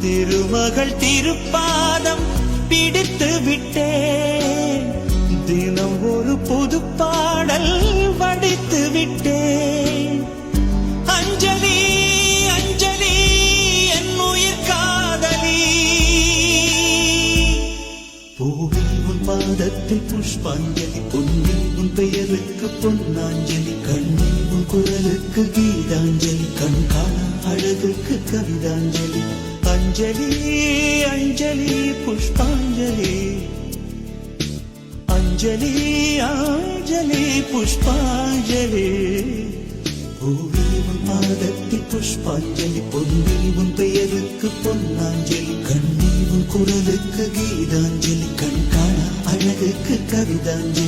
திருமகள் திருப்பாதம் பிடித்து விட்டேன், தினம் ஒரு புது பாடல் வடித்து விட்டேன். அஞ்சலி அஞ்சலி என் உயிர் காதலி, பூவில் உன் பாதத்தில் புஷ்பாஞ்சலி, பொன்னில் உன் பெயருக்கு பொன்னாஞ்சலி, கண்ணில் உன் குரலுக்கு கீதாஞ்சலி, கண் காண அழகுக்கு கவிதாஞ்சலி. அஞ்சலி அஞ்சலி புஷ்பாஞ்சலி, அஞ்சலி அஞ்சலி புஷ்பாஞ்சலி, பூவில் உன் பாதத்தில் புஷ்பாஞ்சலி, பொன்னில் உன் பெயருக்கு பொன்னாஞ்சலி, கண்ணில் உன் குரலுக்கு கீதாஞ்சலி, கண் காண அழகுக்கு கவிதாஞ்சலி.